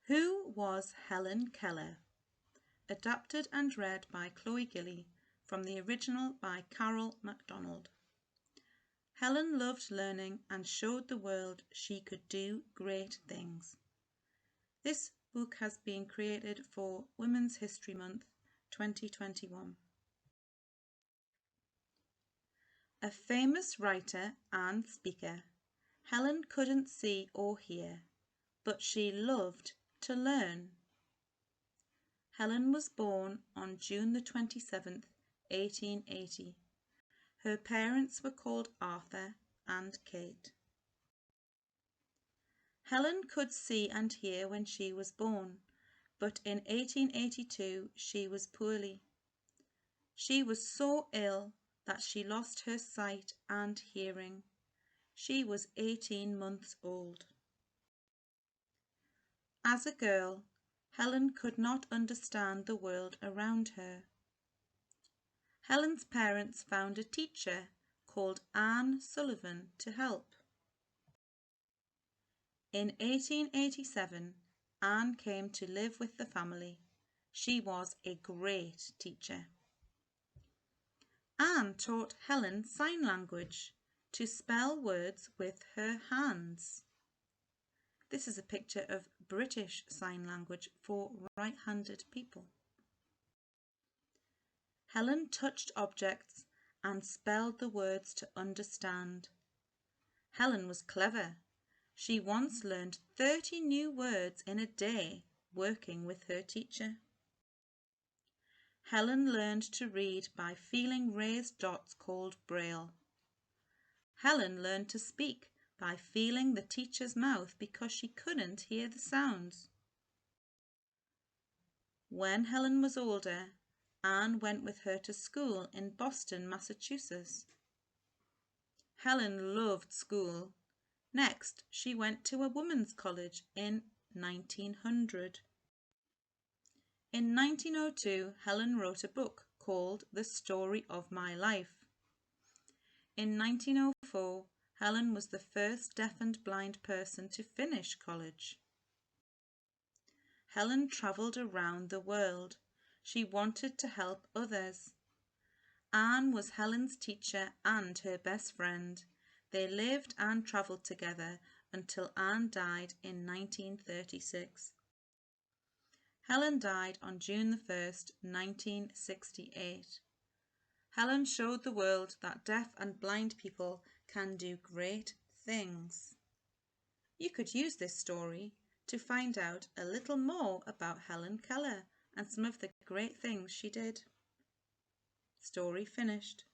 Who was Helen Keller? Adapted and read by Chloe Gilly from the original by Carol MacDonald. Helen loved learning and showed the world she could do great things. This book has been created for Women's History Month 2021. A famous writer and speaker, Helen couldn't see or hear, but she loved to learn. Helen was born on June the 27th, 1880. Her parents were called Arthur and Kate. Helen could see and hear when she was born, but in 1882 she was poorly. She was so ill that she lost her sight and hearing. She was 18 months old. As a girl, Helen could not understand the world around her. Helen's parents found a teacher called Anne Sullivan to help. In 1887, Anne came to live with the family. She was a great teacher. Anne taught Helen sign language, to spell words with her hands. This is a picture of British Sign Language for right-handed people. Helen touched objects and spelled the words to understand. Helen was clever. She once learned 30 new words in a day working with her teacher. Helen learned to read by feeling raised dots called Braille. Helen learned to speak by feeling the teacher's mouth because she couldn't hear the sounds. When Helen was older, Anne went with her to school in Boston, Massachusetts. Helen loved school. Next, she went to a women's college in 1900. In 1902, Helen wrote a book called The Story of My Life. In 1904, Helen was the first deaf and blind person to finish college. Helen travelled around the world. She wanted to help others. Anne was Helen's teacher and her best friend. They lived and travelled together until Anne died in 1936. Helen died on June 1st, 1968. Helen showed the world that deaf and blind people can do great things. You could use this story to find out a little more about Helen Keller and some of the great things she did. Story finished.